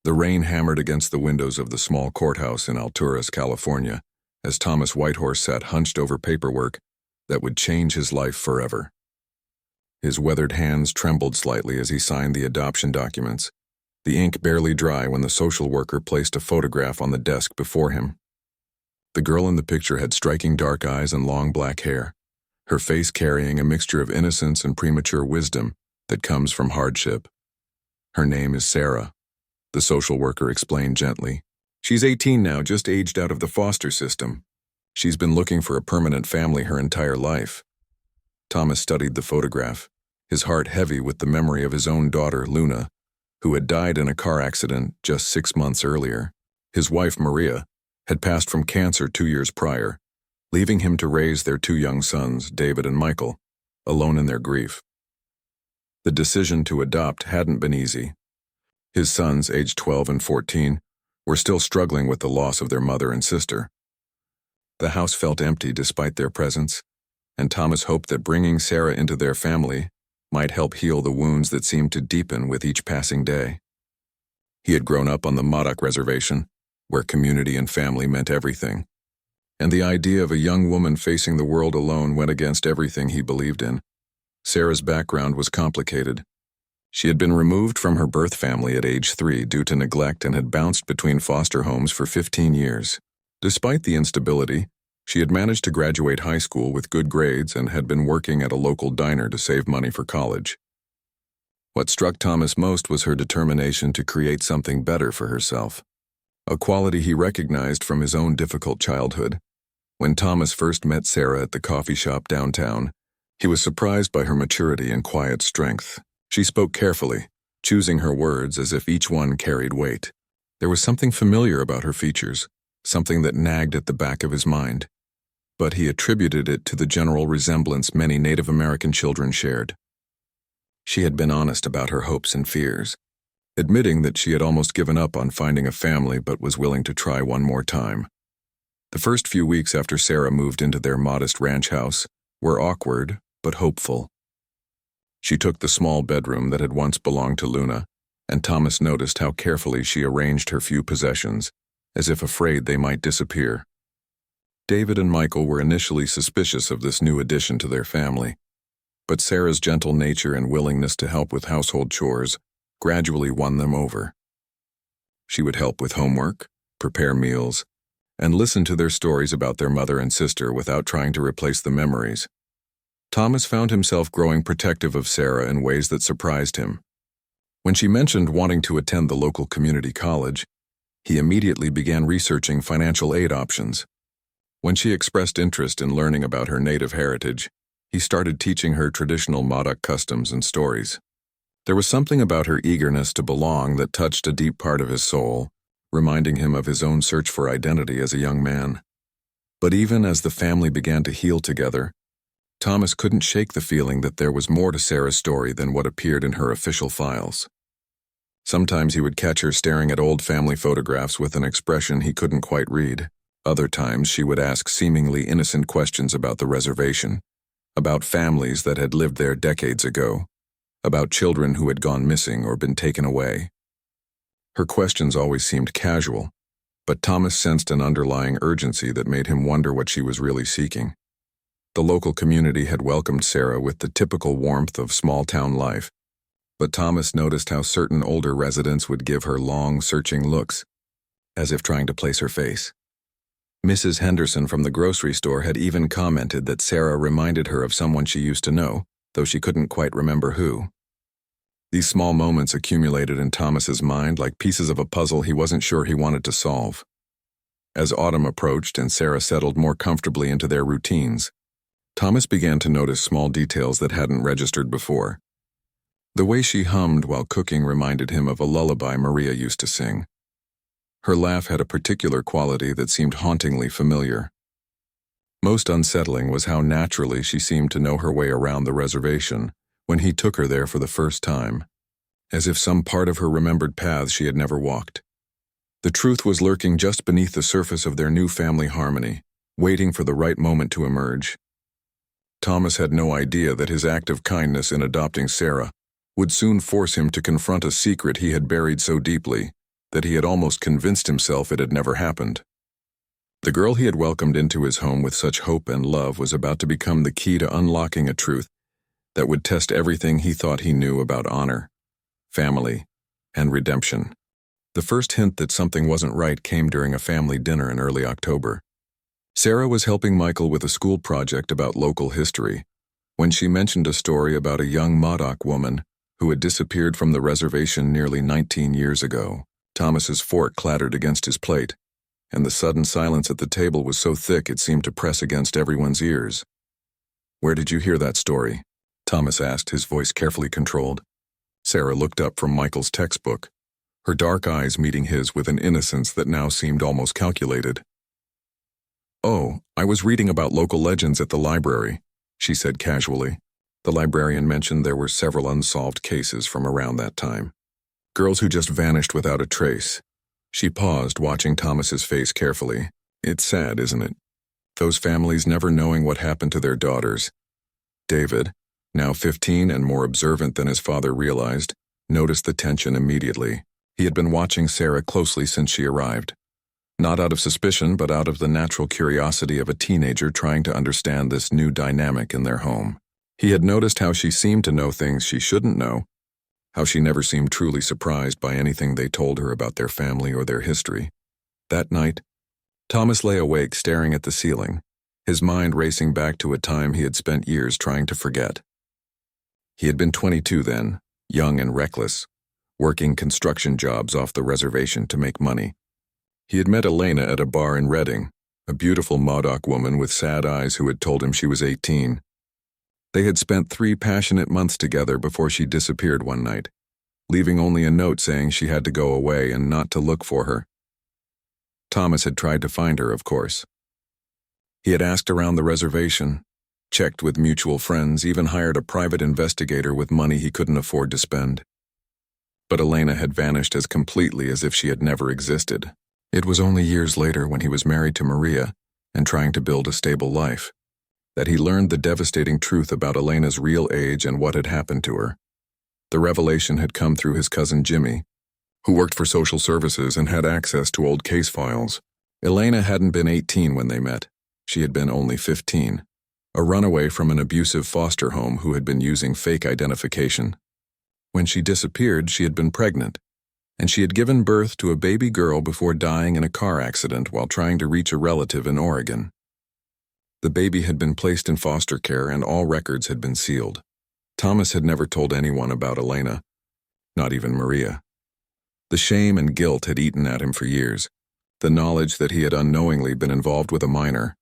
The rain hammered against the windows of the small courthouse in Alturas, California, as Thomas Whitehorse sat hunched over paperwork that would change his life forever. His weathered hands trembled slightly as he signed the adoption documents, the ink barely dry when the social worker placed a photograph on the desk before him. The girl in the picture had striking dark eyes and long black hair, her face carrying a mixture of innocence and premature wisdom that comes from hardship. Her name is Sarah, the social worker explained gently. She's 18 now, just aged out of the foster system. She's been looking for a permanent family her entire life. Thomas studied the photograph, his heart heavy with the memory of his own daughter, Luna, who had died in a car accident just 6 months earlier. His wife, Maria, had passed from cancer 2 years prior, leaving him to raise their 2 young sons, David and Michael, alone in their grief. The decision to adopt hadn't been easy. His sons, aged 12 and 14, were still struggling with the loss of their mother and sister. The house felt empty despite their presence, and Thomas hoped that bringing Sarah into their family might help heal the wounds that seemed to deepen with each passing day. He had grown up on the Modoc reservation, where community and family meant everything, and the idea of a young woman facing the world alone went against everything he believed in. Sarah's background was complicated. She had been removed from her birth family at age 3 due to neglect and had bounced between foster homes for 15 years. Despite the instability, she had managed to graduate high school with good grades and had been working at a local diner to save money for college. What struck Thomas most was her determination to create something better for herself, a quality he recognized from his own difficult childhood. When Thomas first met Sarah at the coffee shop downtown, he was surprised by her maturity and quiet strength. She spoke carefully, choosing her words as if each one carried weight. There was something familiar about her features, something that nagged at the back of his mind, but he attributed it to the general resemblance many Native American children shared. She had been honest about her hopes and fears, admitting that she had almost given up on finding a family but was willing to try one more time. The first few weeks after Sarah moved into their modest ranch house were awkward but hopeful. She took the small bedroom that had once belonged to Luna, and Thomas noticed how carefully she arranged her few possessions, as if afraid they might disappear. David and Michael were initially suspicious of this new addition to their family, but Sarah's gentle nature and willingness to help with household chores gradually won them over. She would help with homework, prepare meals, and listen to their stories about their mother and sister without trying to replace the memories. Thomas found himself growing protective of Sarah in ways that surprised him. When she mentioned wanting to attend the local community college, he immediately began researching financial aid options. When she expressed interest in learning about her native heritage, he started teaching her traditional Modoc customs and stories. There was something about her eagerness to belong that touched a deep part of his soul, reminding him of his own search for identity as a young man. But even as the family began to heal together, Thomas couldn't shake the feeling that there was more to Sarah's story than what appeared in her official files. Sometimes he would catch her staring at old family photographs with an expression he couldn't quite read. Other times she would ask seemingly innocent questions about the reservation, about families that had lived there decades ago, about children who had gone missing or been taken away. Her questions always seemed casual, but Thomas sensed an underlying urgency that made him wonder what she was really seeking. The local community had welcomed Sarah with the typical warmth of small-town life, but Thomas noticed how certain older residents would give her long, searching looks, as if trying to place her face. Mrs. Henderson from the grocery store had even commented that Sarah reminded her of someone she used to know, though she couldn't quite remember who. These small moments accumulated in Thomas's mind like pieces of a puzzle he wasn't sure he wanted to solve. As autumn approached and Sarah settled more comfortably into their routines, Thomas began to notice small details that hadn't registered before. The way she hummed while cooking reminded him of a lullaby Maria used to sing. Her laugh had a particular quality that seemed hauntingly familiar. Most unsettling was how naturally she seemed to know her way around the reservation when he took her there for the first time, as if some part of her remembered paths she had never walked. The truth was lurking just beneath the surface of their new family harmony, waiting for the right moment to emerge. Thomas had no idea that his act of kindness in adopting Sarah would soon force him to confront a secret he had buried so deeply, that he had almost convinced himself it had never happened. The girl he had welcomed into his home with such hope and love was about to become the key to unlocking a truth that would test everything he thought he knew about honor, family, and redemption. The first hint that something wasn't right came during a family dinner in early October. Sarah was helping Michael with a school project about local history when she mentioned a story about a young Modoc woman who had disappeared from the reservation nearly 19 years ago. Thomas's fork clattered against his plate, and the sudden silence at the table was so thick it seemed to press against everyone's ears. "Where did you hear that story?" Thomas asked, his voice carefully controlled. Sarah looked up from Michael's textbook, her dark eyes meeting his with an innocence that now seemed almost calculated. "Oh, I was reading about local legends at the library," she said casually. The librarian mentioned there were several unsolved cases from around that time. Girls who just vanished without a trace. She paused, watching Thomas's face carefully. "It's sad, isn't it? Those families never knowing what happened to their daughters." David, now 15 and more observant than his father realized, noticed the tension immediately. He had been watching Sarah closely since she arrived. Not out of suspicion, but out of the natural curiosity of a teenager trying to understand this new dynamic in their home. He had noticed how she seemed to know things she shouldn't know, how she never seemed truly surprised by anything they told her about their family or their history. That night, Thomas lay awake staring at the ceiling, his mind racing back to a time he had spent years trying to forget. He had been 22 then, young and reckless, working construction jobs off the reservation to make money. He had met Elena at a bar in Reading, a beautiful Modoc woman with sad eyes who had told him she was 18. They had spent 3 passionate months together before she disappeared one night, leaving only a note saying she had to go away and not to look for her. Thomas had tried to find her, of course. He had asked around the reservation, checked with mutual friends, even hired a private investigator with money he couldn't afford to spend. But Elena had vanished as completely as if she had never existed. It was only years later, when he was married to Maria and trying to build a stable life, that he learned the devastating truth about Elena's real age and what had happened to her. The revelation had come through his cousin Jimmy, who worked for social services and had access to old case files. Elena hadn't been 18 when they met. She had been only 15, a runaway from an abusive foster home who had been using fake identification. When she disappeared, she had been pregnant, and she had given birth to a baby girl before dying in a car accident while trying to reach a relative in Oregon. The baby had been placed in foster care and all records had been sealed. Thomas had never told anyone about Elena, not even Maria. The shame and guilt had eaten at him for years, the knowledge that he had unknowingly been involved with a minor,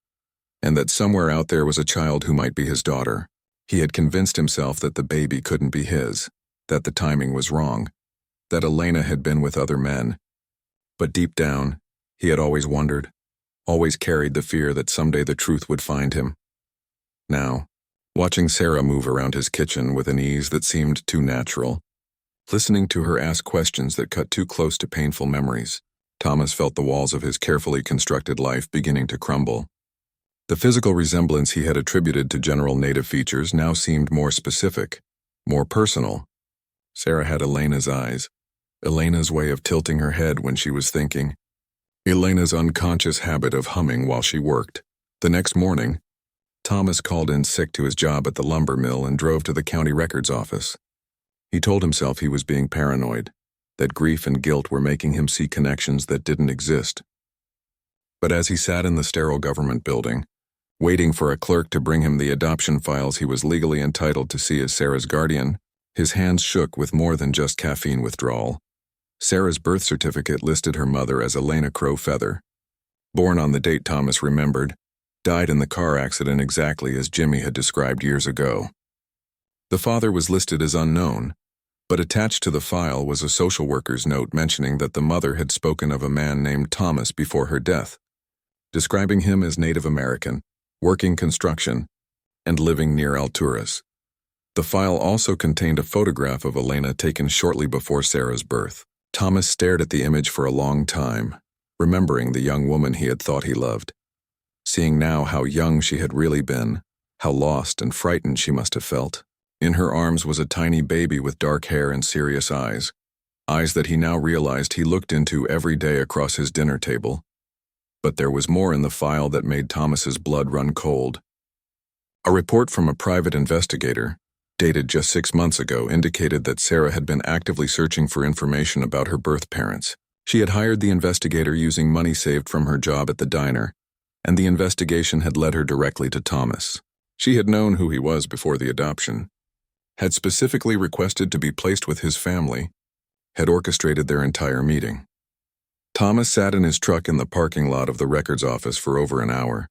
and that somewhere out there was a child who might be his daughter. He had convinced himself that the baby couldn't be his, that the timing was wrong, that Elena had been with other men. But deep down, he had always wondered, always carried the fear that someday the truth would find him. Now, watching Sarah move around his kitchen with an ease that seemed too natural, listening to her ask questions that cut too close to painful memories, Thomas felt the walls of his carefully constructed life beginning to crumble. The physical resemblance he had attributed to general native features now seemed more specific, more personal. Sarah had Elena's eyes, Elena's way of tilting her head when she was thinking, Elena's unconscious habit of humming while she worked. The next morning, Thomas called in sick to his job at the lumber mill and drove to the county records office. He told himself he was being paranoid, that grief and guilt were making him see connections that didn't exist. But as he sat in the sterile government building, waiting for a clerk to bring him the adoption files he was legally entitled to see as Sarah's guardian, his hands shook with more than just caffeine withdrawal. Sarah's birth certificate listed her mother as Elena Crow Feather. Born on the date Thomas remembered, died in the car accident exactly as Jimmy had described years ago. The father was listed as unknown, but attached to the file was a social worker's note mentioning that the mother had spoken of a man named Thomas before her death, describing him as Native American, working construction, and living near Alturas. The file also contained a photograph of Elena taken shortly before Sarah's birth. Thomas stared at the image for a long time, remembering the young woman he had thought he loved. Seeing now how young she had really been, how lost and frightened she must have felt. In her arms was a tiny baby with dark hair and serious eyes, eyes that he now realized he looked into every day across his dinner table. But there was more in the file that made Thomas's blood run cold. A report from a private investigator, dated just 6 months ago, indicated that Sarah had been actively searching for information about her birth parents. She had hired the investigator using money saved from her job at the diner, and the investigation had led her directly to Thomas. She had known who he was before the adoption, had specifically requested to be placed with his family, had orchestrated their entire meeting. Thomas sat in his truck in the parking lot of the records office for over an hour,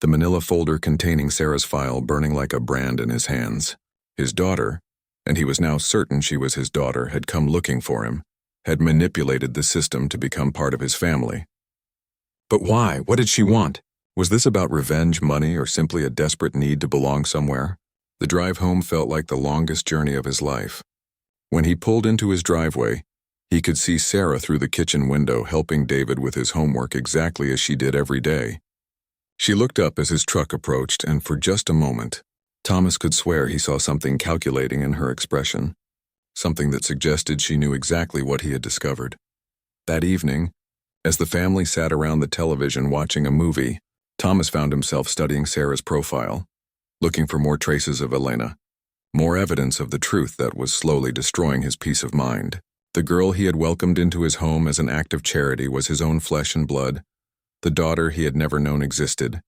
the manila folder containing Sarah's file burning like a brand in his hands. His daughter, and he was now certain she was his daughter, had come looking for him, had manipulated the system to become part of his family. But why? What did she want? Was this about revenge, money, or simply a desperate need to belong somewhere? The drive home felt like the longest journey of his life. When he pulled into his driveway, he could see Sarah through the kitchen window helping David with his homework exactly as she did every day. She looked up as his truck approached, and for just a moment, Thomas could swear he saw something calculating in her expression, something that suggested she knew exactly what he had discovered. That evening, as the family sat around the television watching a movie, Thomas found himself studying Sarah's profile, looking for more traces of Elena, more evidence of the truth that was slowly destroying his peace of mind. The girl he had welcomed into his home as an act of charity was his own flesh and blood, the daughter he had never known existed,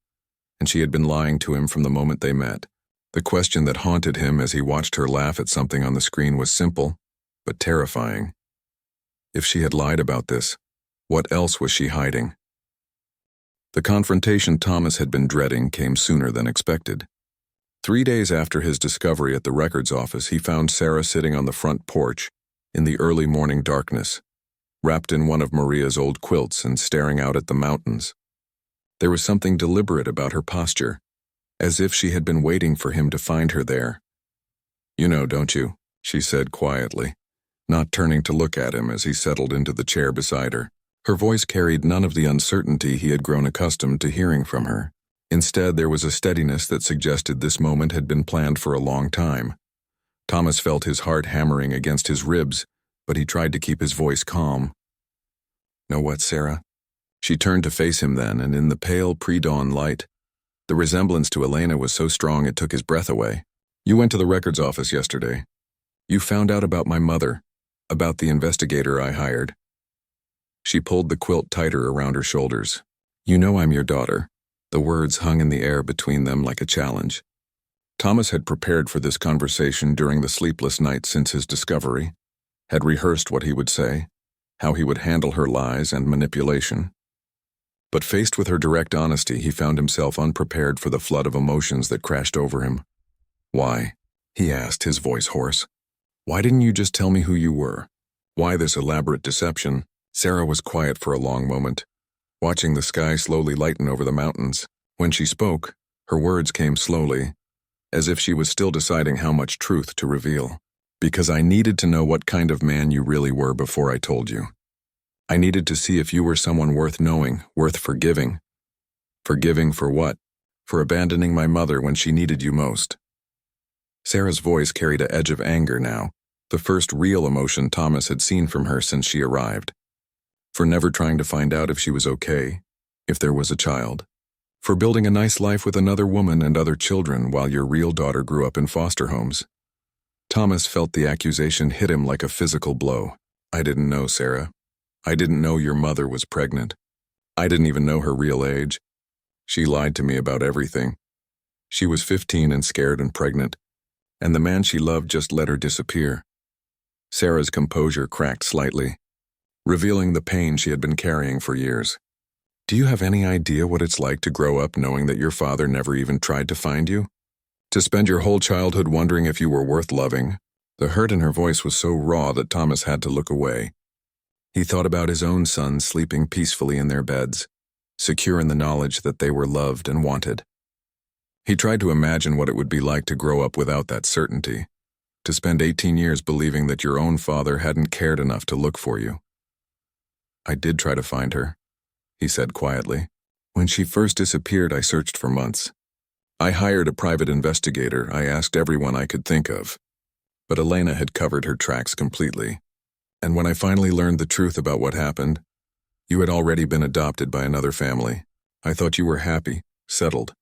and she had been lying to him from the moment they met. The question that haunted him as he watched her laugh at something on the screen was simple, but terrifying. If she had lied about this, what else was she hiding? The confrontation Thomas had been dreading came sooner than expected. 3 days after his discovery at the records office, he found Sarah sitting on the front porch in the early morning darkness, wrapped in one of Maria's old quilts and staring out at the mountains. There was something deliberate about her posture, as if she had been waiting for him to find her there. "You know, don't you?" she said quietly, not turning to look at him as he settled into the chair beside her. Her voice carried none of the uncertainty he had grown accustomed to hearing from her. Instead, there was a steadiness that suggested this moment had been planned for a long time. Thomas felt his heart hammering against his ribs, but he tried to keep his voice calm. "Know what, Sarah?" She turned to face him then, and in the pale pre-dawn light, the resemblance to Elena was so strong it took his breath away. "You went to the records office yesterday. You found out about my mother, about the investigator I hired." She pulled the quilt tighter around her shoulders. "You know I'm your daughter." The words hung in the air between them like a challenge. Thomas had prepared for this conversation during the sleepless nights since his discovery, had rehearsed what he would say, how he would handle her lies and manipulation. But faced with her direct honesty, he found himself unprepared for the flood of emotions that crashed over him. "Why?" he asked, his voice hoarse. "Why didn't you just tell me who you were? Why this elaborate deception?" Sarah was quiet for a long moment, watching the sky slowly lighten over the mountains. When she spoke, her words came slowly, as if she was still deciding how much truth to reveal. "Because I needed to know what kind of man you really were before I told you. I needed to see if you were someone worth knowing, worth forgiving." "Forgiving for what?" "For abandoning my mother when she needed you most." Sarah's voice carried an edge of anger now, the first real emotion Thomas had seen from her since she arrived. For never trying to find out if she was okay, if there was a child. For building a nice life with another woman and other children while your real daughter grew up in foster homes. Thomas felt the accusation hit him like a physical blow. "I didn't know, Sarah. I didn't know your mother was pregnant. I didn't even know her real age. She lied to me about everything. She was 15 and scared and pregnant, and the man she loved just let her disappear." Sarah's composure cracked slightly, revealing the pain she had been carrying for years. "Do you have any idea what it's like to grow up knowing that your father never even tried to find you? To spend your whole childhood wondering if you were worth loving?" The hurt in her voice was so raw that Thomas had to look away. He thought about his own sons sleeping peacefully in their beds, secure in the knowledge that they were loved and wanted. He tried to imagine what it would be like to grow up without that certainty, to spend 18 years believing that your own father hadn't cared enough to look for you. "I did try to find her," he said quietly. "When she first disappeared, I searched for months. I hired a private investigator. I asked everyone I could think of. But Elena had covered her tracks completely. And when I finally learned the truth about what happened, you had already been adopted by another family. I thought you were happy, settled.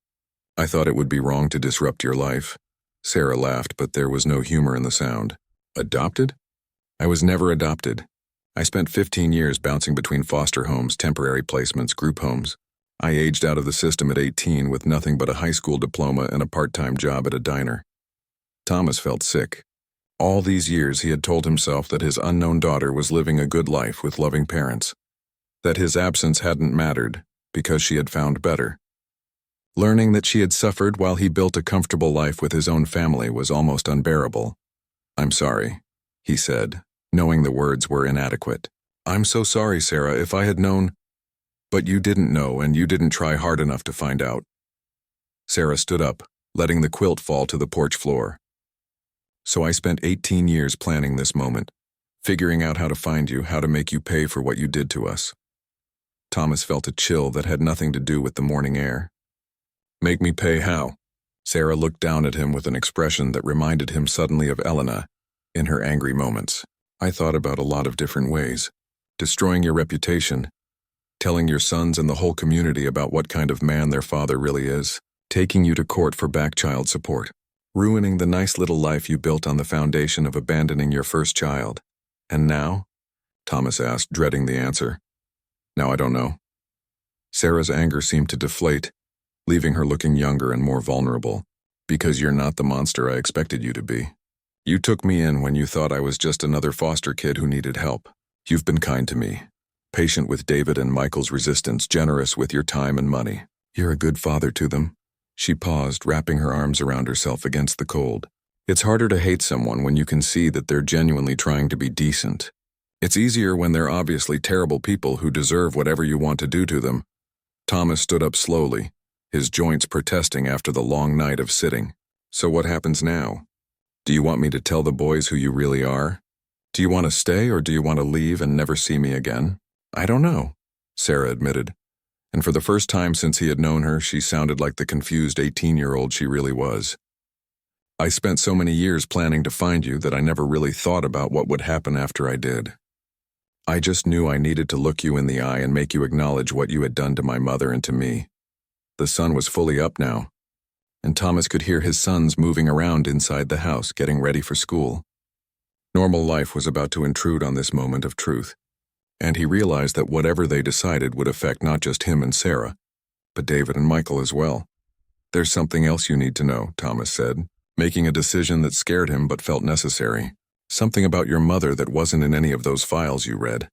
I thought it would be wrong to disrupt your life." Sarah laughed, but there was no humor in the sound. "Adopted? I was never adopted. I spent 15 years bouncing between foster homes, temporary placements, group homes. I aged out of the system at 18 with nothing but a high school diploma and a part-time job at a diner." Thomas felt sick. All these years he had told himself that his unknown daughter was living a good life with loving parents, that his absence hadn't mattered because she had found better. Learning that she had suffered while he built a comfortable life with his own family was almost unbearable. "I'm sorry," he said, knowing the words were inadequate. "I'm so sorry, Sarah, if I had known—" "But you didn't know, and you didn't try hard enough to find out." Sarah stood up, letting the quilt fall to the porch floor. "So I spent 18 years planning this moment, figuring out how to find you, how to make you pay for what you did to us." Thomas felt a chill that had nothing to do with the morning air. "Make me pay how?" Sarah looked down at him with an expression that reminded him suddenly of Elena in her angry moments. "I thought about a lot of different ways. Destroying your reputation, telling your sons and the whole community about what kind of man their father really is, taking you to court for back child support, ruining the nice little life you built on the foundation of abandoning your first child. And now?" Thomas asked, dreading the answer. "Now I don't know." Sarah's anger seemed to deflate, leaving her looking younger and more vulnerable. "Because you're not the monster I expected you to be. You took me in when you thought I was just another foster kid who needed help. You've been kind to me, patient with David and Michael's resistance, generous with your time and money. You're a good father to them." She paused, wrapping her arms around herself against the cold. It's harder to hate someone when you can see that they're genuinely trying to be decent. It's easier when they're obviously terrible people who deserve whatever you want to do to them. Thomas stood up slowly, his joints protesting after the long night of sitting. "So what happens now? Do you want me to tell the boys who you really are? Do you want to stay, or do you want to leave and never see me again?" "I don't know," Sarah admitted. And for the first time since he had known her, she sounded like the confused 18-year-old she really was. "I spent so many years planning to find you that I never really thought about what would happen after I did. I just knew I needed to look you in the eye and make you acknowledge what you had done to my mother and to me." The sun was fully up now, and Thomas could hear his sons moving around inside the house, getting ready for school. Normal life was about to intrude on this moment of truth, and he realized that whatever they decided would affect not just him and Sarah, but David and Michael as well. "There's something else you need to know," Thomas said, making a decision that scared him but felt necessary. "Something about your mother that wasn't in any of those files you read."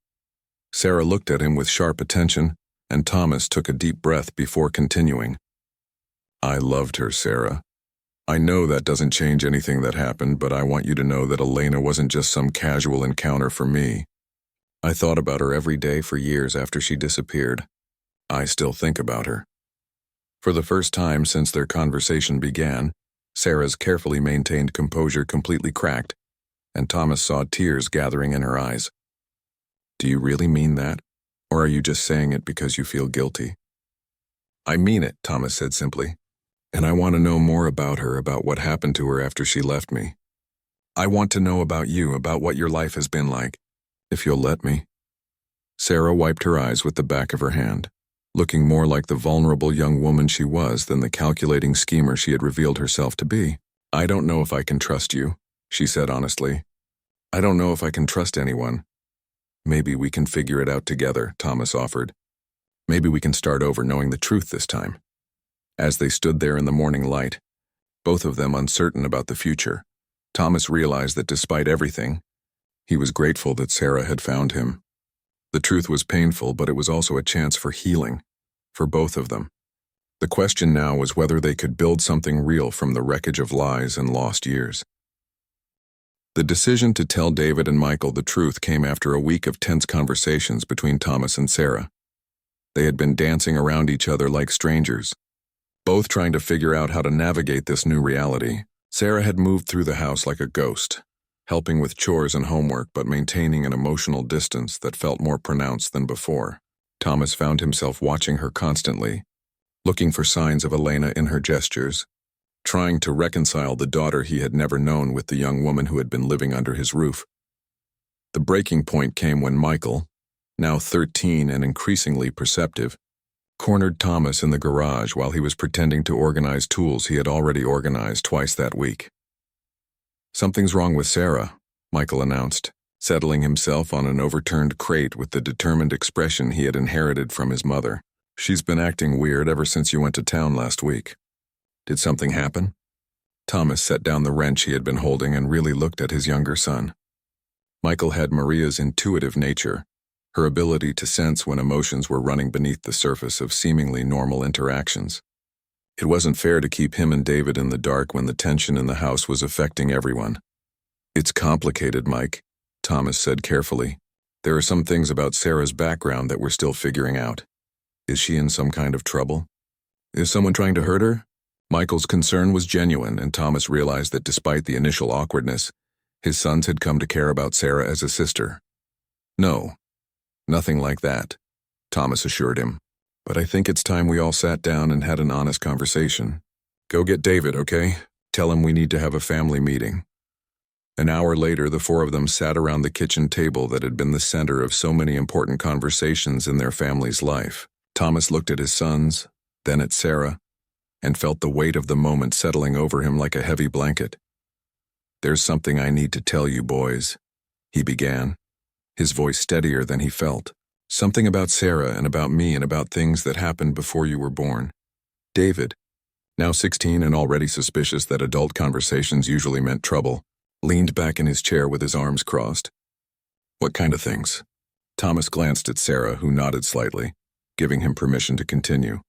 Sarah looked at him with sharp attention, and Thomas took a deep breath before continuing. "I loved her, Sarah. I know that doesn't change anything that happened, but I want you to know that Elena wasn't just some casual encounter for me. I thought about her every day for years after she disappeared. I still think about her." For the first time since their conversation began, Sarah's carefully maintained composure completely cracked, and Thomas saw tears gathering in her eyes. "Do you really mean that? Or are you just saying it because you feel guilty?" "I mean it," Thomas said simply. "And I want to know more about her, about what happened to her after she left me. I want to know about you, about what your life has been like, if you'll let me." Sarah wiped her eyes with the back of her hand, looking more like the vulnerable young woman she was than the calculating schemer she had revealed herself to be. "I don't know if I can trust you," she said honestly. "I don't know if I can trust anyone." "Maybe we can figure it out together," Thomas offered. "Maybe we can start over knowing the truth this time." As they stood there in the morning light, both of them uncertain about the future, Thomas realized that despite everything, he was grateful that Sarah had found him. The truth was painful, but it was also a chance for healing, for both of them. The question now was whether they could build something real from the wreckage of lies and lost years. The decision to tell David and Michael the truth came after a week of tense conversations between Thomas and Sarah. They had been dancing around each other like strangers, both trying to figure out how to navigate this new reality. Sarah had moved through the house like a ghost, helping with chores and homework but maintaining an emotional distance that felt more pronounced than before. Thomas found himself watching her constantly, looking for signs of Elena in her gestures, trying to reconcile the daughter he had never known with the young woman who had been living under his roof. The breaking point came when Michael, now 13 and increasingly perceptive, cornered Thomas in the garage while he was pretending to organize tools he had already organized twice that week. "Something's wrong with Sarah," Michael announced, settling himself on an overturned crate with the determined expression he had inherited from his mother. "She's been acting weird ever since you went to town last week." "Did something happen?" Thomas set down the wrench he had been holding and really looked at his younger son. Michael had Maria's intuitive nature, her ability to sense when emotions were running beneath the surface of seemingly normal interactions. It wasn't fair to keep him and David in the dark when the tension in the house was affecting everyone. "It's complicated, Mike," Thomas said carefully. "There are some things about Sarah's background that we're still figuring out. Is she in some kind of trouble? Is someone trying to hurt her?" Michael's concern was genuine, and Thomas realized that despite the initial awkwardness, his sons had come to care about Sarah as a sister. "No, nothing like that," Thomas assured him. "But I think it's time we all sat down and had an honest conversation. Go get David, okay? Tell him we need to have a family meeting." An hour later, the four of them sat around the kitchen table that had been the center of so many important conversations in their family's life. Thomas looked at his sons, then at Sarah, and felt the weight of the moment settling over him like a heavy blanket. "There's something I need to tell you, boys," he began, his voice steadier than he felt. "Something about Sarah and about me and about things that happened before you were born." David, now 16 and already suspicious that adult conversations usually meant trouble, leaned back in his chair with his arms crossed. "What kind of things?" Thomas glanced at Sarah, who nodded slightly, giving him permission to continue.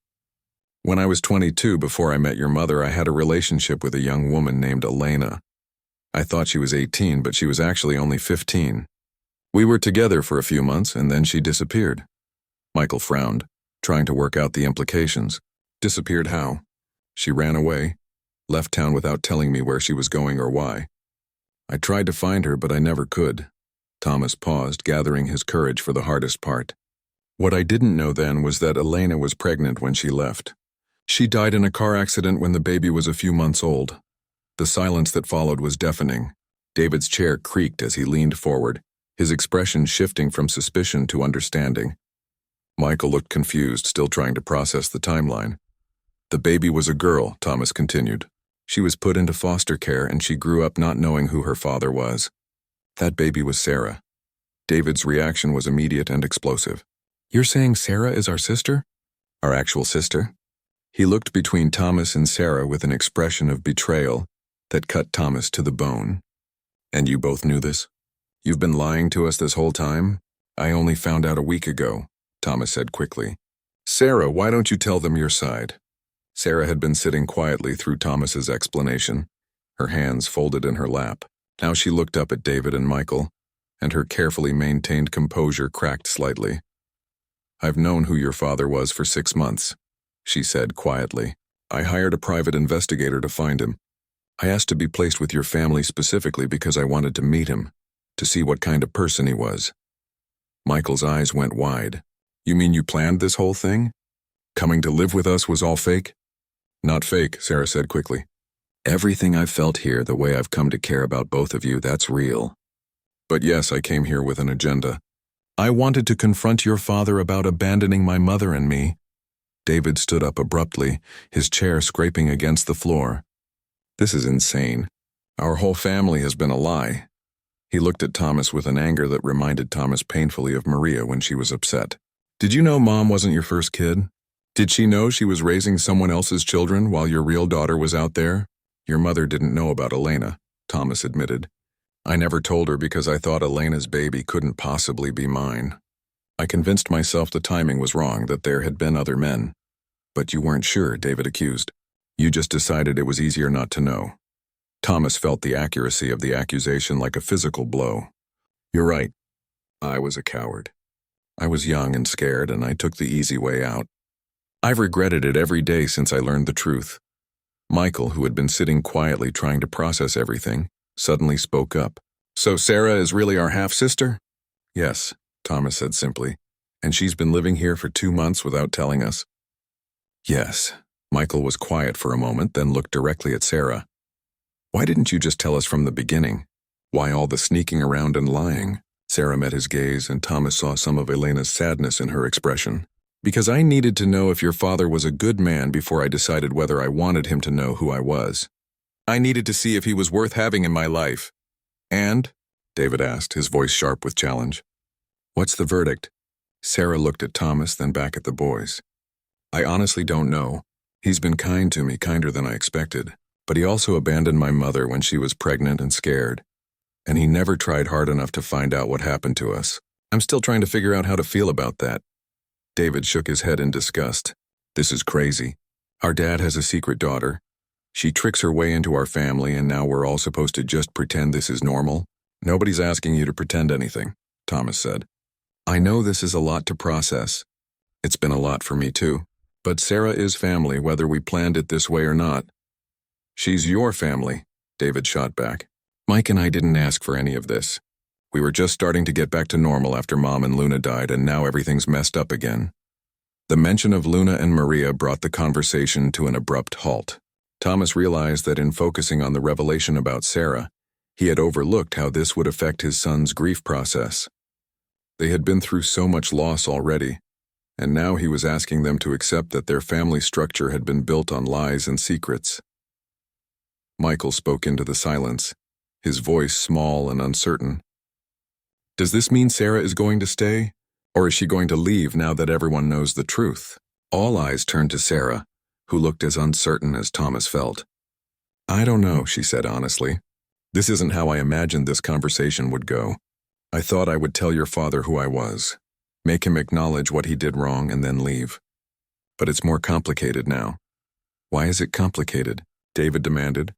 "When I was 22, before I met your mother, I had a relationship with a young woman named Elena. I thought she was 18, but she was actually only 15. We were together for a few months, and then she disappeared." Michael frowned, trying to work out the implications. "Disappeared how?" "She ran away, left town without telling me where she was going or why. I tried to find her, but I never could." Thomas paused, gathering his courage for the hardest part. "What I didn't know then was that Elena was pregnant when she left. She died in a car accident when the baby was a few months old." The silence that followed was deafening. David's chair creaked as he leaned forward, his expression shifting from suspicion to understanding. Michael looked confused, still trying to process the timeline. "The baby was a girl," Thomas continued. "She was put into foster care and she grew up not knowing who her father was. That baby was Sarah." David's reaction was immediate and explosive. "You're saying Sarah is our sister?" "Our actual sister?" He looked between Thomas and Sarah with an expression of betrayal that cut Thomas to the bone. "And you both knew this? You've been lying to us this whole time?" "I only found out a week ago," Thomas said quickly. "Sarah, why don't you tell them your side?" Sarah had been sitting quietly through Thomas's explanation, her hands folded in her lap. Now she looked up at David and Michael, and her carefully maintained composure cracked slightly. "I've known who your father was for 6 months," she said quietly. "I hired a private investigator to find him. I asked to be placed with your family specifically because I wanted to meet him, to see what kind of person he was." Michael's eyes went wide. "You mean you planned this whole thing? Coming to live with us was all fake?" "Not fake," Sarah said quickly. "Everything I've felt here, the way I've come to care about both of you, that's real. But yes, I came here with an agenda. I wanted to confront your father about abandoning my mother and me." David stood up abruptly, his chair scraping against the floor. "This is insane. Our whole family has been a lie." He looked at Thomas with an anger that reminded Thomas painfully of Maria when she was upset. "Did you know Mom wasn't your first kid? Did she know she was raising someone else's children while your real daughter was out there?" "Your mother didn't know about Elena," Thomas admitted. "I never told her because I thought Elena's baby couldn't possibly be mine. I convinced myself the timing was wrong, that there had been other men." "But you weren't sure," David accused. "You just decided it was easier not to know." Thomas felt the accuracy of the accusation like a physical blow. "You're right. I was a coward. I was young and scared, and I took the easy way out. I've regretted it every day since I learned the truth." Michael, who had been sitting quietly trying to process everything, suddenly spoke up. "So Sarah is really our half-sister?" "Yes," Thomas said simply. "And she's been living here for 2 months without telling us?" "Yes." Michael was quiet for a moment, then looked directly at Sarah. "Why didn't you just tell us from the beginning? Why all the sneaking around and lying?" Sarah met his gaze, and Thomas saw some of Elena's sadness in her expression. Because I needed to know if your father was a good man before I decided whether I wanted him to know who I was. I needed to see if he was worth having in my life. And? David asked, his voice sharp with challenge. What's the verdict? Sarah looked at Thomas, then back at the boys. I honestly don't know. He's been kind to me, kinder than I expected. But he also abandoned my mother when she was pregnant and scared. And he never tried hard enough to find out what happened to us. I'm still trying to figure out how to feel about that. David shook his head in disgust. This is crazy. Our dad has a secret daughter. She tricks her way into our family, and now we're all supposed to just pretend this is normal? Nobody's asking you to pretend anything, Thomas said. I know this is a lot to process. It's been a lot for me too. But Sarah is family, whether we planned it this way or not. She's your family, David shot back. Mike and I didn't ask for any of this. We were just starting to get back to normal after Mom and Luna died, and now everything's messed up again. The mention of Luna and Maria brought the conversation to an abrupt halt. Thomas realized that in focusing on the revelation about Sarah, he had overlooked how this would affect his son's grief process. They had been through so much loss already, and now he was asking them to accept that their family structure had been built on lies and secrets. Michael spoke into the silence, his voice small and uncertain. Does this mean Sarah is going to stay? Or is she going to leave now that everyone knows the truth? All eyes turned to Sarah, who looked as uncertain as Thomas felt. I don't know, she said honestly. This isn't how I imagined this conversation would go. I thought I would tell your father who I was, make him acknowledge what he did wrong, and then leave. But it's more complicated now. Why is it complicated? David demanded.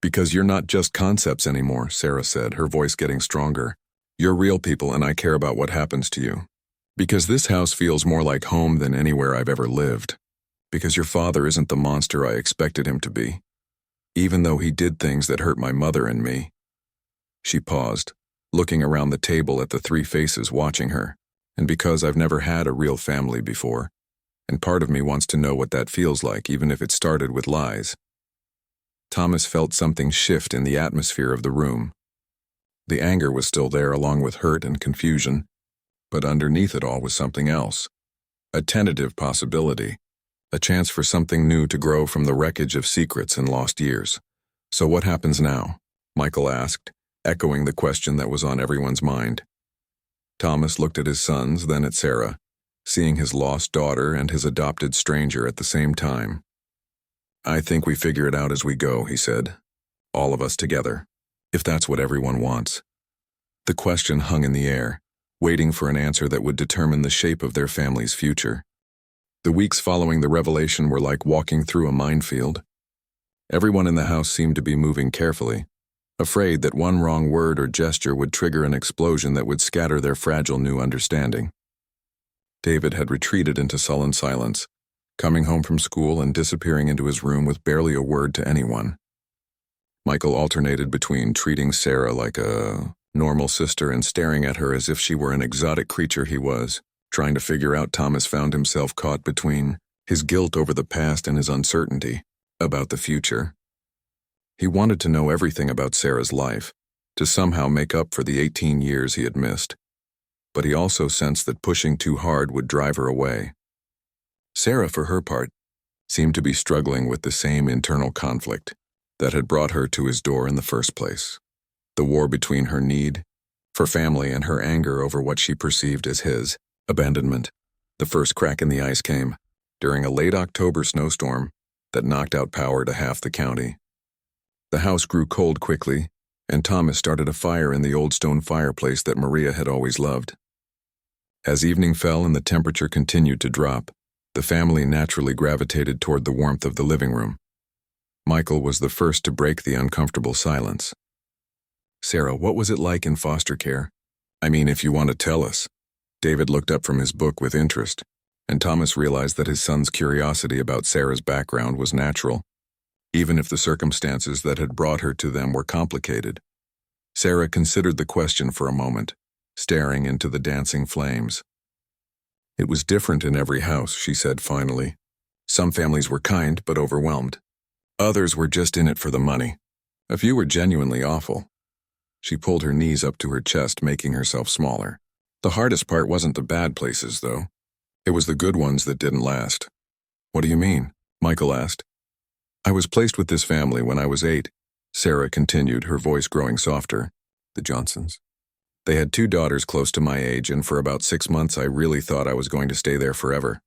Because you're not just concepts anymore, Sarah said, her voice getting stronger. You're real people, and I care about what happens to you. Because this house feels more like home than anywhere I've ever lived. Because your father isn't the monster I expected him to be. Even though he did things that hurt my mother and me. She paused, looking around the table at the three faces watching her. And because I've never had a real family before, and part of me wants to know what that feels like, even if it started with lies. Thomas felt something shift in the atmosphere of the room. The anger was still there, along with hurt and confusion, but underneath it all was something else. A tentative possibility, a chance for something new to grow from the wreckage of secrets and lost years. So what happens now? Michael asked, echoing the question that was on everyone's mind. Thomas looked at his sons, then at Sarah, seeing his lost daughter and his adopted stranger at the same time. I think we figure it out as we go, he said. All of us together, if that's what everyone wants. The question hung in the air, waiting for an answer that would determine the shape of their family's future. The weeks following the revelation were like walking through a minefield. Everyone in the house seemed to be moving carefully, afraid that one wrong word or gesture would trigger an explosion that would scatter their fragile new understanding. David had retreated into sullen silence, coming home from school and disappearing into his room with barely a word to anyone. Michael alternated between treating Sarah like a normal sister and staring at her as if she were an exotic creature he was. Trying to figure out, Thomas found himself caught between his guilt over the past and his uncertainty about the future. He wanted to know everything about Sarah's life, to somehow make up for the 18 years he had missed. But he also sensed that pushing too hard would drive her away. Sarah, for her part, seemed to be struggling with the same internal conflict that had brought her to his door in the first place. The war between her need for family and her anger over what she perceived as his abandonment. The first crack in the ice came during a late October snowstorm that knocked out power to half the county. The house grew cold quickly, and Thomas started a fire in the old stone fireplace that Maria had always loved. As evening fell and the temperature continued to drop, the family naturally gravitated toward the warmth of the living room. Michael was the first to break the uncomfortable silence. Sarah, what was it like in foster care? I mean, if you want to tell us. David looked up from his book with interest, and Thomas realized that his son's curiosity about Sarah's background was natural, even if the circumstances that had brought her to them were complicated. Sarah considered the question for a moment, staring into the dancing flames. It was different in every house, she said finally. Some families were kind but overwhelmed. Others were just in it for the money. A few were genuinely awful. She pulled her knees up to her chest, making herself smaller. The hardest part wasn't the bad places, though. It was the good ones that didn't last. What do you mean? Michael asked. I was placed with this family when I was 8. Sarah continued, her voice growing softer. The Johnsons. They had 2 daughters close to my age, and for about 6 months I really thought I was going to stay there forever.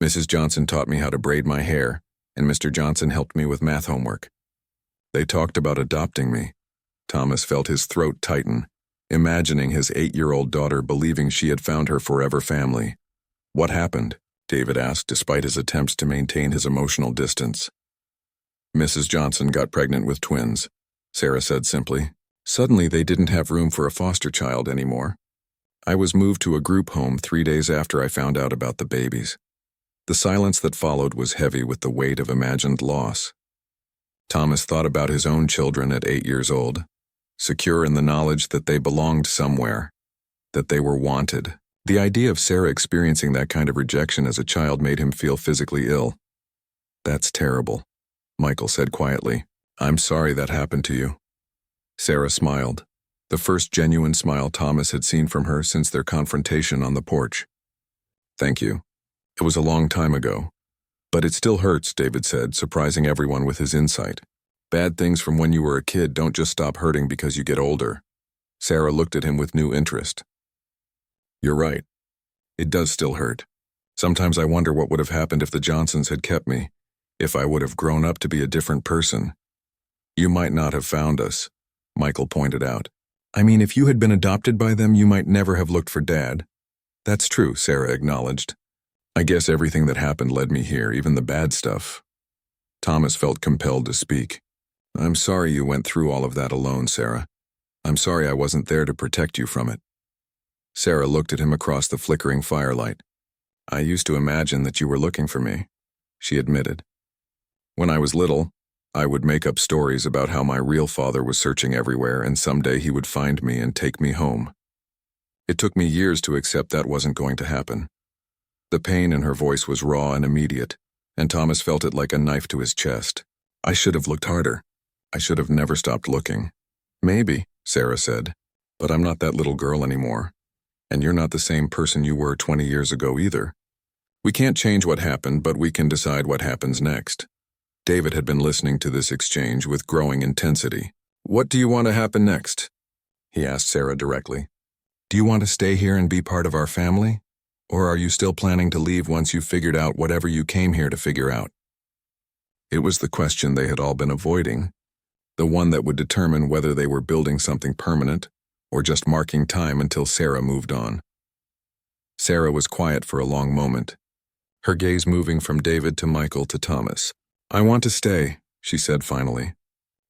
Mrs. Johnson taught me how to braid my hair, and Mr. Johnson helped me with math homework. They talked about adopting me. Thomas felt his throat tighten, imagining his 8-year-old daughter believing she had found her forever family. What happened? David asked, despite his attempts to maintain his emotional distance. Mrs. Johnson got pregnant with twins, Sarah said simply. Suddenly they didn't have room for a foster child anymore. I was moved to a group home 3 days after I found out about the babies. The silence that followed was heavy with the weight of imagined loss. Thomas thought about his own children at 8 years old, secure in the knowledge that they belonged somewhere, that they were wanted. The idea of Sarah experiencing that kind of rejection as a child made him feel physically ill. That's terrible, Michael said quietly. I'm sorry that happened to you. Sarah smiled, the first genuine smile Thomas had seen from her since their confrontation on the porch. Thank you. It was a long time ago. But it still hurts, David said, surprising everyone with his insight. Bad things from when you were a kid don't just stop hurting because you get older. Sarah looked at him with new interest. You're right. It does still hurt. Sometimes I wonder what would have happened if the Johnsons had kept me, if I would have grown up to be a different person. You might not have found us, Michael pointed out. I mean, if you had been adopted by them, you might never have looked for Dad. That's true, Sarah acknowledged. I guess everything that happened led me here, even the bad stuff. Thomas felt compelled to speak. I'm sorry you went through all of that alone, Sarah. I'm sorry I wasn't there to protect you from it. Sarah looked at him across the flickering firelight. I used to imagine that you were looking for me, she admitted. When I was little, I would make up stories about how my real father was searching everywhere and someday he would find me and take me home. It took me years to accept that wasn't going to happen. The pain in her voice was raw and immediate, and Thomas felt it like a knife to his chest. I should have looked harder. I should have never stopped looking. Maybe, Sarah said, but I'm not that little girl anymore. And you're not the same person you were 20 years ago either. We can't change what happened, but we can decide what happens next. David had been listening to this exchange with growing intensity. What do you want to happen next? He asked Sarah directly. Do you want to stay here and be part of our family? Or are you still planning to leave once you've figured out whatever you came here to figure out? It was the question they had all been avoiding, the one that would determine whether they were building something permanent or just marking time until Sarah moved on. Sarah was quiet for a long moment, her gaze moving from David to Michael to Thomas. I want to stay, she said finally.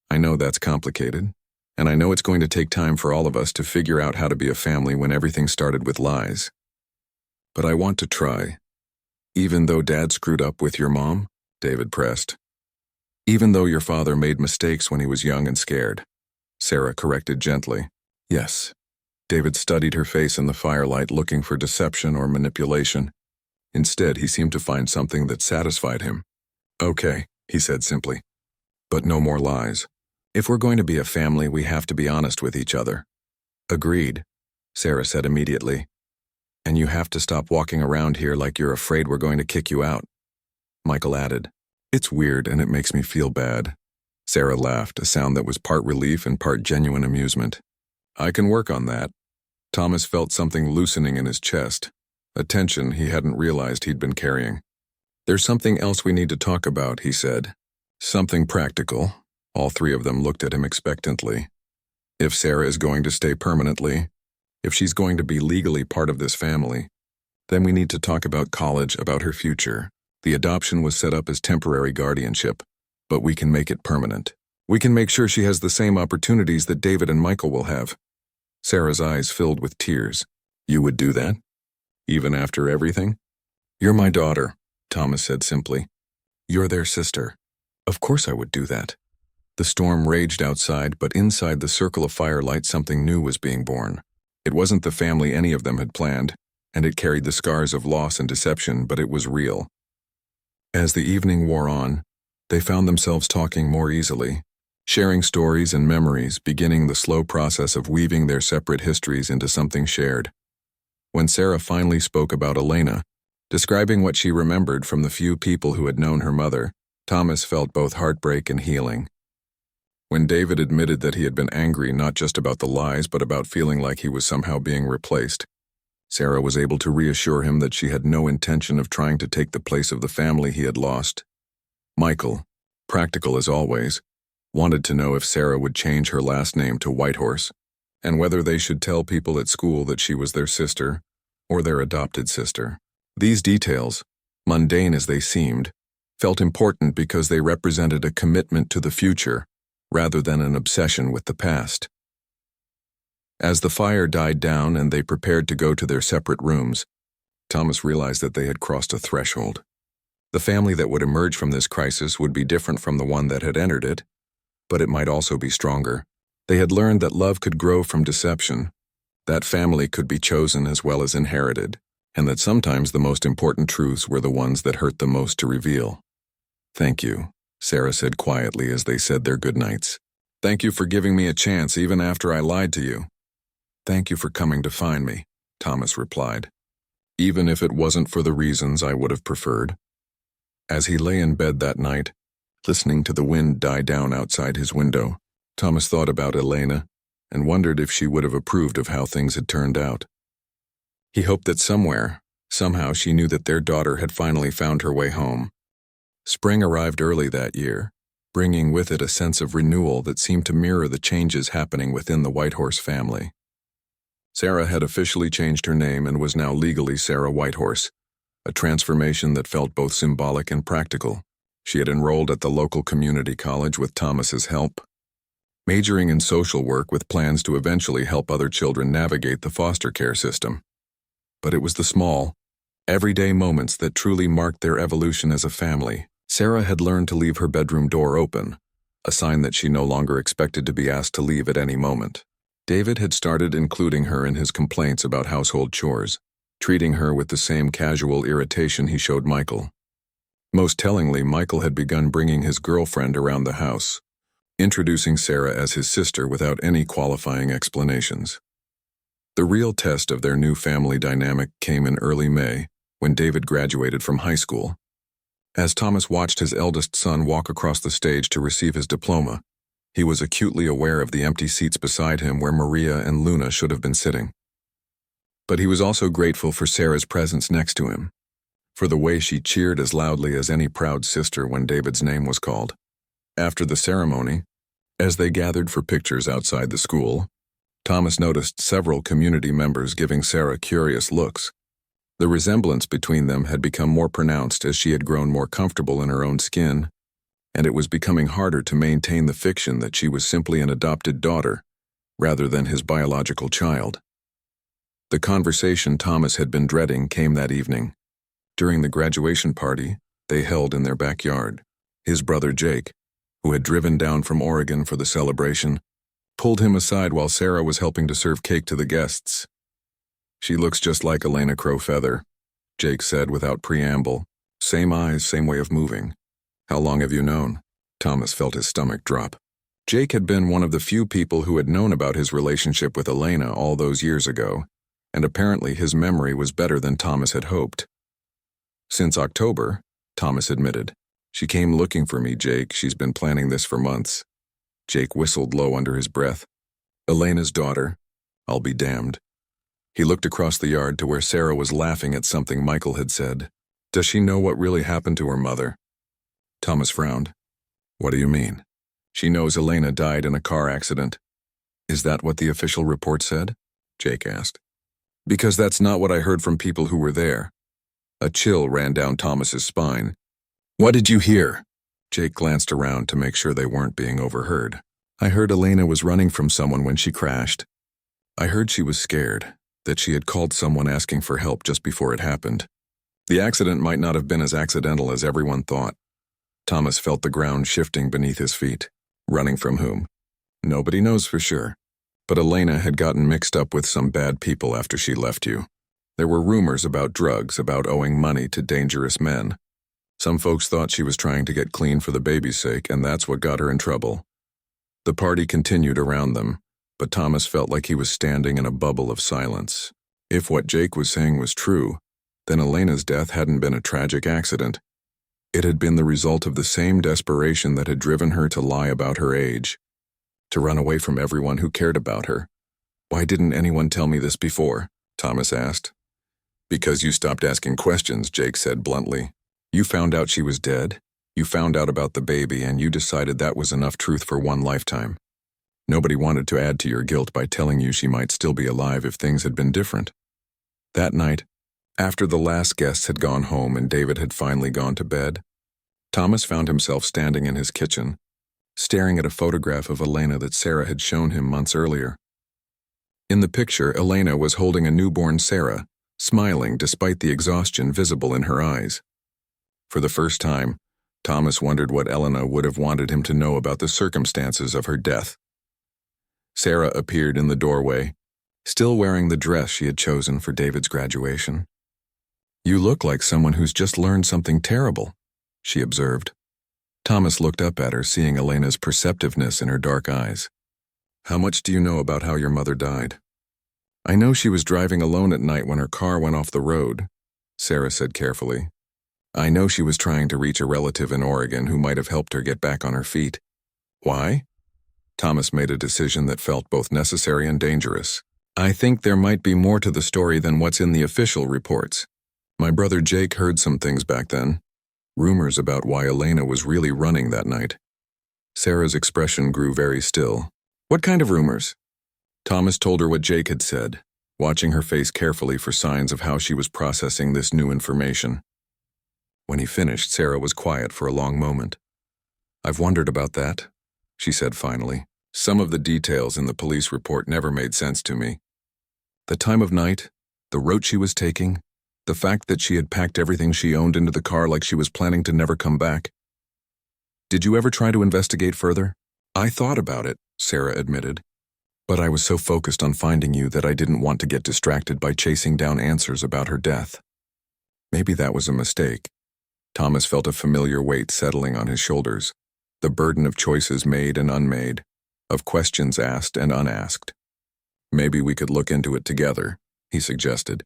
I know that's complicated, and I know it's going to take time for all of us to figure out how to be a family when everything started with lies. But I want to try. Even though Dad screwed up with your mom, David pressed. Even though your father made mistakes when he was young and scared, Sarah corrected gently. Yes. David studied her face in the firelight, looking for deception or manipulation. Instead, he seemed to find something that satisfied him. Okay, he said simply. But no more lies. If we're going to be a family, we have to be honest with each other. Agreed, Sarah said immediately. And you have to stop walking around here like you're afraid we're going to kick you out, Michael added. It's weird and it makes me feel bad. Sarah laughed, a sound that was part relief and part genuine amusement. I can work on that. Thomas felt something loosening in his chest, a tension he hadn't realized he'd been carrying. There's something else we need to talk about, he said. Something practical. All three of them looked at him expectantly. If Sarah is going to stay permanently, if she's going to be legally part of this family, then we need to talk about college, about her future. The adoption was set up as temporary guardianship, but we can make it permanent. We can make sure she has the same opportunities that David and Michael will have. Sarah's eyes filled with tears. You would do that? Even after everything? You're my daughter, Thomas said simply. You're their sister. Of course I would do that. The storm raged outside, but inside the circle of firelight something new was being born. It wasn't the family any of them had planned, and it carried the scars of loss and deception, but it was real. As the evening wore on, they found themselves talking more easily, sharing stories and memories, beginning the slow process of weaving their separate histories into something shared. When Sarah finally spoke about Elena, describing what she remembered from the few people who had known her mother, Thomas felt both heartbreak and healing. When David admitted that he had been angry not just about the lies but about feeling like he was somehow being replaced, Sarah was able to reassure him that she had no intention of trying to take the place of the family he had lost. Michael, practical as always, wanted to know if Sarah would change her last name to Whitehorse, and whether they should tell people at school that she was their sister or their adopted sister. These details, mundane as they seemed, felt important because they represented a commitment to the future rather than an obsession with the past. As the fire died down and they prepared to go to their separate rooms, Thomas realized that they had crossed a threshold. The family that would emerge from this crisis would be different from the one that had entered it, but it might also be stronger. They had learned that love could grow from deception, that family could be chosen as well as inherited, and that sometimes the most important truths were the ones that hurt the most to reveal. "Thank you," Sarah said quietly as they said their goodnights. "Thank you for giving me a chance even after I lied to you." "Thank you for coming to find me," Thomas replied, "even if it wasn't for the reasons I would have preferred." As he lay in bed that night, listening to the wind die down outside his window, Thomas thought about Elena and wondered if she would have approved of how things had turned out. He hoped that somehow she knew that their daughter had finally found her way home. Spring arrived early that year, bringing with it a sense of renewal that seemed to mirror the changes happening within the Whitehorse family. Sarah had officially changed her name and was now legally Sarah Whitehorse, a transformation that felt both symbolic and practical. She had enrolled at the local community college with Thomas's help, majoring in social work with plans to eventually help other children navigate the foster care system. But it was the small, everyday moments that truly marked their evolution as a family. Sarah had learned to leave her bedroom door open, a sign that she no longer expected to be asked to leave at any moment. David had started including her in his complaints about household chores, treating her with the same casual irritation he showed Michael. Most tellingly, Michael had begun bringing his girlfriend around the house, introducing Sarah as his sister without any qualifying explanations. The real test of their new family dynamic came in early May, when David graduated from high school. As Thomas watched his eldest son walk across the stage to receive his diploma, he was acutely aware of the empty seats beside him where Maria and Luna should have been sitting. But he was also grateful for Sarah's presence next to him, for the way she cheered as loudly as any proud sister when David's name was called. After the ceremony, as they gathered for pictures outside the school, Thomas noticed several community members giving Sarah curious looks. The resemblance between them had become more pronounced as she had grown more comfortable in her own skin, and it was becoming harder to maintain the fiction that she was simply an adopted daughter, rather than his biological child. The conversation Thomas had been dreading came that evening. During the graduation party they held in their backyard, his brother Jake, who had driven down from Oregon for the celebration, pulled him aside while Sarah was helping to serve cake to the guests. "She looks just like Elena Crowfeather," Jake said without preamble. "Same eyes, same way of moving." "How long have you known?" Thomas felt his stomach drop. Jake had been one of the few people who had known about his relationship with Elena all those years ago, and apparently his memory was better than Thomas had hoped. "Since October," Thomas admitted. "She came looking for me, Jake. She's been planning this for months." Jake whistled low under his breath. "Elena's daughter? I'll be damned." He looked across the yard to where Sarah was laughing at something Michael had said. "Does she know what really happened to her mother?" Thomas frowned. "What do you mean?" "She knows Elena died in a car accident." "Is that what the official report said?" Jake asked. "Because that's not what I heard from people who were there." A chill ran down Thomas's spine. "What did you hear?" Jake glanced around to make sure they weren't being overheard. "I heard Elena was running from someone when she crashed. I heard she was scared, that she had called someone asking for help just before it happened. The accident might not have been as accidental as everyone thought." Thomas felt the ground shifting beneath his feet. Running from whom? Nobody knows for sure. But Elena had gotten mixed up with some bad people after she left you. There were rumors about drugs, about owing money to dangerous men. Some folks thought she was trying to get clean for the baby's sake, and that's what got her in trouble. The party continued around them, but Thomas felt like he was standing in a bubble of silence. If what Jake was saying was true, then Elena's death hadn't been a tragic accident. It had been the result of the same desperation that had driven her to lie about her age, to run away from everyone who cared about her. "Why didn't anyone tell me this before?" Thomas asked. "Because you stopped asking questions," Jake said bluntly. "You found out she was dead, you found out about the baby, and you decided that was enough truth for one lifetime. Nobody wanted to add to your guilt by telling you she might still be alive if things had been different." That night, after the last guests had gone home and David had finally gone to bed, Thomas found himself standing in his kitchen, staring at a photograph of Elena that Sarah had shown him months earlier. In the picture, Elena was holding a newborn Sarah, smiling despite the exhaustion visible in her eyes. For the first time, Thomas wondered what Elena would have wanted him to know about the circumstances of her death. Sarah appeared in the doorway, still wearing the dress she had chosen for David's graduation. "You look like someone who's just learned something terrible," she observed. Thomas looked up at her, seeing Elena's perceptiveness in her dark eyes. "How much do you know about how your mother died?" "I know she was driving alone at night when her car went off the road," Sarah said carefully. "I know she was trying to reach a relative in Oregon who might have helped her get back on her feet." "Why?" Thomas made a decision that felt both necessary and dangerous. "I think there might be more to the story than what's in the official reports. My brother Jake heard some things back then. Rumors about why Elena was really running that night." Sarah's expression grew very still. "What kind of rumors?" Thomas told her what Jake had said, watching her face carefully for signs of how she was processing this new information. When he finished, Sarah was quiet for a long moment. "I've wondered about that," she said finally. "Some of the details in the police report never made sense to me. The time of night, the route she was taking, the fact that she had packed everything she owned into the car like she was planning to never come back. Did you ever try to investigate further?" "I thought about it," Sarah admitted. "But I was so focused on finding you that I didn't want to get distracted by chasing down answers about her death." Maybe that was a mistake. Thomas felt a familiar weight settling on his shoulders, the burden of choices made and unmade, of questions asked and unasked. "Maybe we could look into it together," he suggested.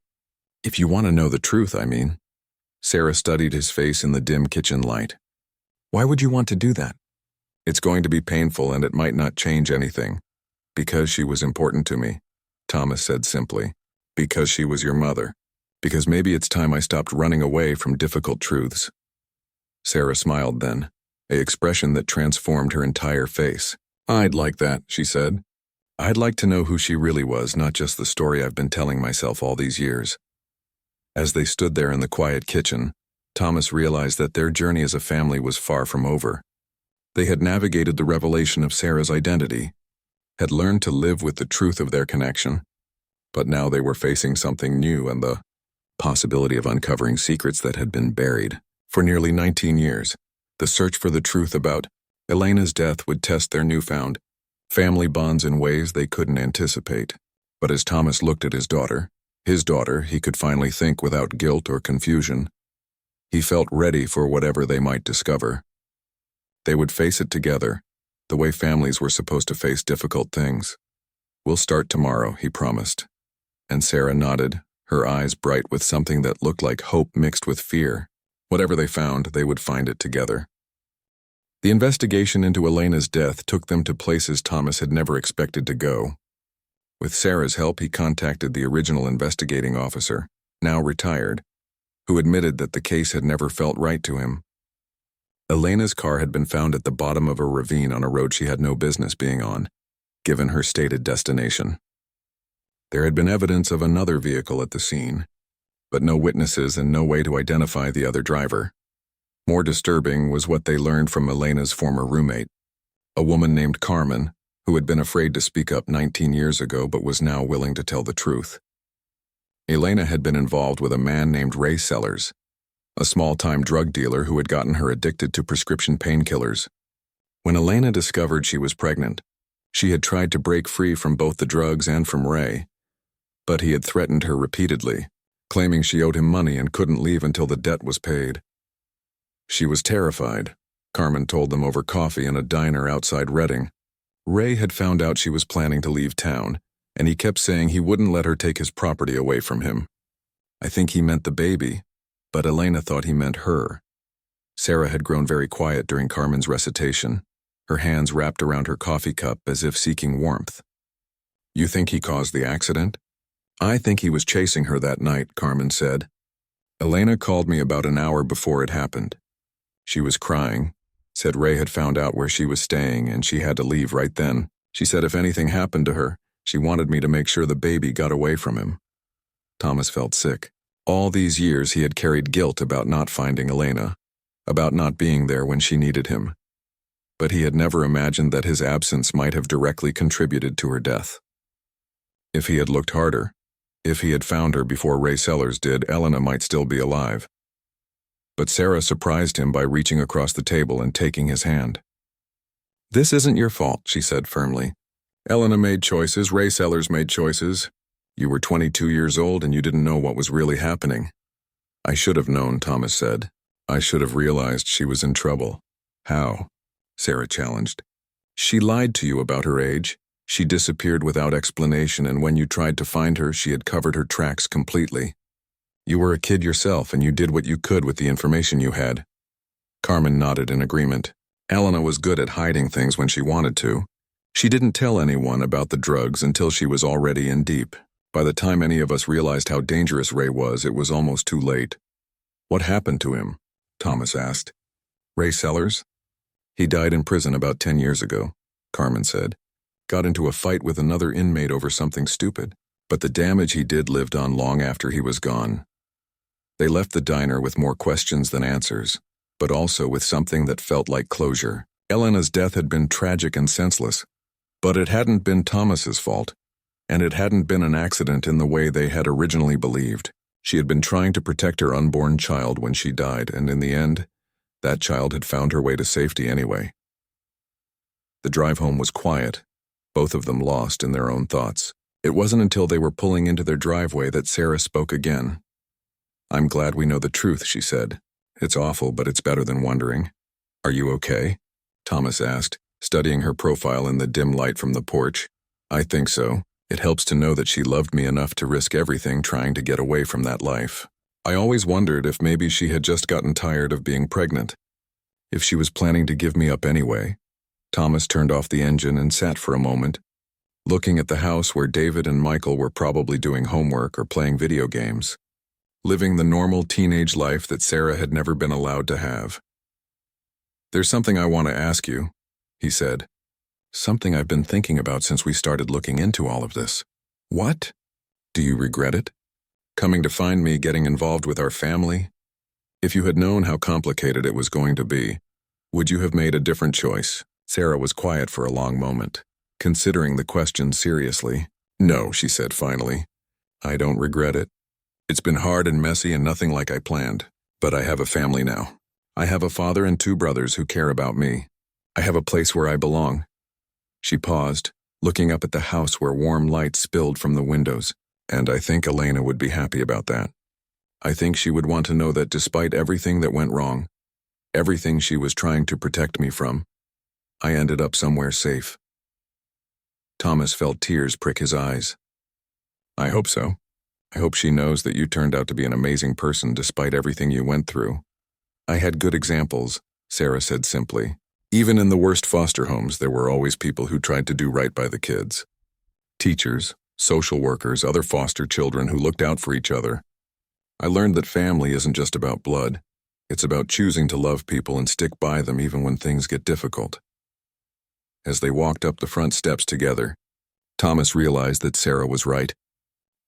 "If you want to know the truth, I mean." Sarah studied his face in the dim kitchen light. "Why would you want to do that?" "It's going to be painful and it might not change anything. Because she was important to me," Thomas said simply. "Because she was your mother. Because maybe it's time I stopped running away from difficult truths." Sarah smiled then, an expression that transformed her entire face. "I'd like that," she said. "I'd like to know who she really was, not just the story I've been telling myself all these years." As they stood there in the quiet kitchen, Thomas realized that their journey as a family was far from over. They had navigated the revelation of Sarah's identity, had learned to live with the truth of their connection, but now they were facing something new and the possibility of uncovering secrets that had been buried. For nearly 19 years, the search for the truth about Elena's death would test their newfound family bonds in ways they couldn't anticipate. But as Thomas looked at his daughter, he could finally think without guilt or confusion. He felt ready for whatever they might discover. They would face it together, the way families were supposed to face difficult things. "We'll start tomorrow," he promised. And Sarah nodded, her eyes bright with something that looked like hope mixed with fear. Whatever they found, they would find it together. The investigation into Elena's death took them to places Thomas had never expected to go. With Sarah's help, he contacted the original investigating officer, now retired, who admitted that the case had never felt right to him. Elena's car had been found at the bottom of a ravine on a road she had no business being on, given her stated destination. There had been evidence of another vehicle at the scene, but no witnesses and no way to identify the other driver. More disturbing was what they learned from Elena's former roommate, a woman named Carmen, who had been afraid to speak up 19 years ago but was now willing to tell the truth. Elena had been involved with a man named Ray Sellers, a small-time drug dealer who had gotten her addicted to prescription painkillers. When Elena discovered she was pregnant, she had tried to break free from both the drugs and from Ray, but he had threatened her repeatedly, claiming she owed him money and couldn't leave until the debt was paid. She was terrified, Carmen told them over coffee in a diner outside Reading. Ray had found out she was planning to leave town, and he kept saying he wouldn't let her take his property away from him. I think he meant the baby, but Elena thought he meant her. Sarah had grown very quiet during Carmen's recitation, her hands wrapped around her coffee cup as if seeking warmth. You think he caused the accident? I think he was chasing her that night, Carmen said. Elena called me about an hour before it happened. She was crying, said Ray had found out where she was staying and she had to leave right then. She said if anything happened to her, she wanted me to make sure the baby got away from him. Thomas felt sick. All these years he had carried guilt about not finding Elena, about not being there when she needed him. But he had never imagined that his absence might have directly contributed to her death. If he had looked harder, if he had found her before Ray Sellers did, Elena might still be alive. But Sarah surprised him by reaching across the table and taking his hand. This isn't your fault, she said firmly. Elena made choices, Ray Sellers made choices. You were 22 years old and you didn't know what was really happening. I should have known, Thomas said. I should have realized she was in trouble. How? Sarah challenged. She lied to you about her age. She disappeared without explanation, and when you tried to find her, she had covered her tracks completely. You were a kid yourself, and you did what you could with the information you had. Carmen nodded in agreement. Elena was good at hiding things when she wanted to. She didn't tell anyone about the drugs until she was already in deep. By the time any of us realized how dangerous Ray was, it was almost too late. What happened to him? Thomas asked. Ray Sellers? He died in prison about 10 years ago, Carmen said. Got into a fight with another inmate over something stupid, but the damage he did lived on long after he was gone. They left the diner with more questions than answers, but also with something that felt like closure. Elena's death had been tragic and senseless, but it hadn't been Thomas's fault, and it hadn't been an accident in the way they had originally believed. She had been trying to protect her unborn child when she died, and in the end, that child had found her way to safety anyway. The drive home was quiet, both of them lost in their own thoughts. It wasn't until they were pulling into their driveway that Sarah spoke again. I'm glad we know the truth, she said. It's awful, but it's better than wondering. Are you okay? Thomas asked, studying her profile in the dim light from the porch. I think so. It helps to know that she loved me enough to risk everything trying to get away from that life. I always wondered if maybe she had just gotten tired of being pregnant. If she was planning to give me up anyway. Thomas turned off the engine and sat for a moment, looking at the house where David and Michael were probably doing homework or playing video games, living the normal teenage life that Sarah had never been allowed to have. There's something I want to ask you, he said. Something I've been thinking about since we started looking into all of this. What? Do you regret it? Coming to find me, getting involved with our family? If you had known how complicated it was going to be, would you have made a different choice? Sarah was quiet for a long moment, considering the question seriously. No, she said finally. I don't regret it. It's been hard and messy and nothing like I planned, but I have a family now. I have a father and 2 brothers who care about me. I have a place where I belong. She paused, looking up at the house where warm light spilled from the windows, and I think Elena would be happy about that. I think she would want to know that despite everything that went wrong, everything she was trying to protect me from, I ended up somewhere safe. Thomas felt tears prick his eyes. I hope so. I hope she knows that you turned out to be an amazing person despite everything you went through. I had good examples, Sarah said simply. Even in the worst foster homes, there were always people who tried to do right by the kids. Teachers, social workers, other foster children who looked out for each other. I learned that family isn't just about blood. It's about choosing to love people and stick by them even when things get difficult. As they walked up the front steps together, Thomas realized that Sarah was right.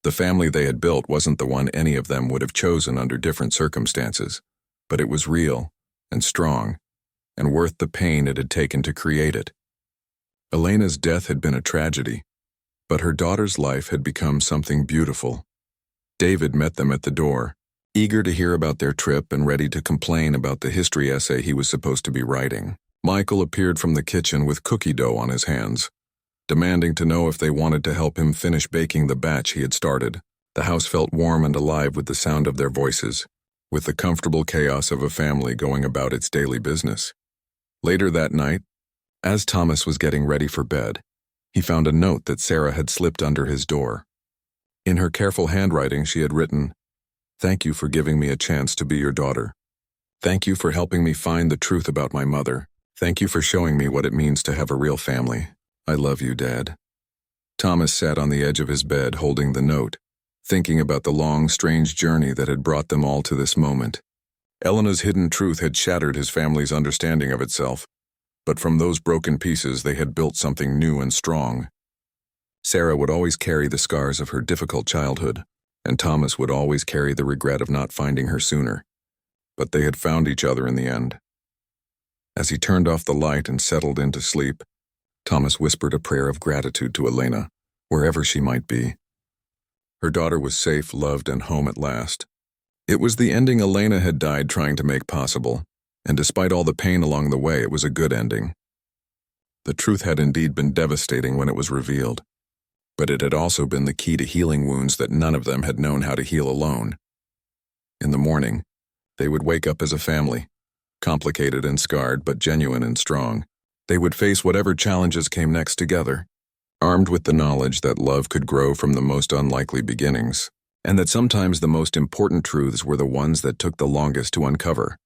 The family they had built wasn't the one any of them would have chosen under different circumstances, but it was real and strong and worth the pain it had taken to create it. Elena's death had been a tragedy, but her daughter's life had become something beautiful. David met them at the door, eager to hear about their trip and ready to complain about the history essay he was supposed to be writing. Michael appeared from the kitchen with cookie dough on his hands, demanding to know if they wanted to help him finish baking the batch he had started. The house felt warm and alive with the sound of their voices, with the comfortable chaos of a family going about its daily business. Later that night, As Thomas was getting ready for bed, he found a note that Sarah had slipped under his door. In her careful handwriting, she had written, "Thank you for giving me a chance to be your daughter. Thank you for helping me find the truth about my mother. Thank you for showing me what it means to have a real family. I love you, Dad." Thomas sat on the edge of his bed holding the note, thinking about the long, strange journey that had brought them all to this moment. Elena's hidden truth had shattered his family's understanding of itself, but from those broken pieces they had built something new and strong. Sarah would always carry the scars of her difficult childhood, and Thomas would always carry the regret of not finding her sooner. But they had found each other in the end. As he turned off the light and settled into sleep, Thomas whispered a prayer of gratitude to Elena, wherever she might be. Her daughter was safe, loved, and home at last. It was the ending Elena had died trying to make possible, and despite all the pain along the way, it was a good ending. The truth had indeed been devastating when it was revealed, but it had also been the key to healing wounds that none of them had known how to heal alone. In the morning, they would wake up as a family, complicated and scarred, but genuine and strong. They would face whatever challenges came next together, armed with the knowledge that love could grow from the most unlikely beginnings, and that sometimes the most important truths were the ones that took the longest to uncover.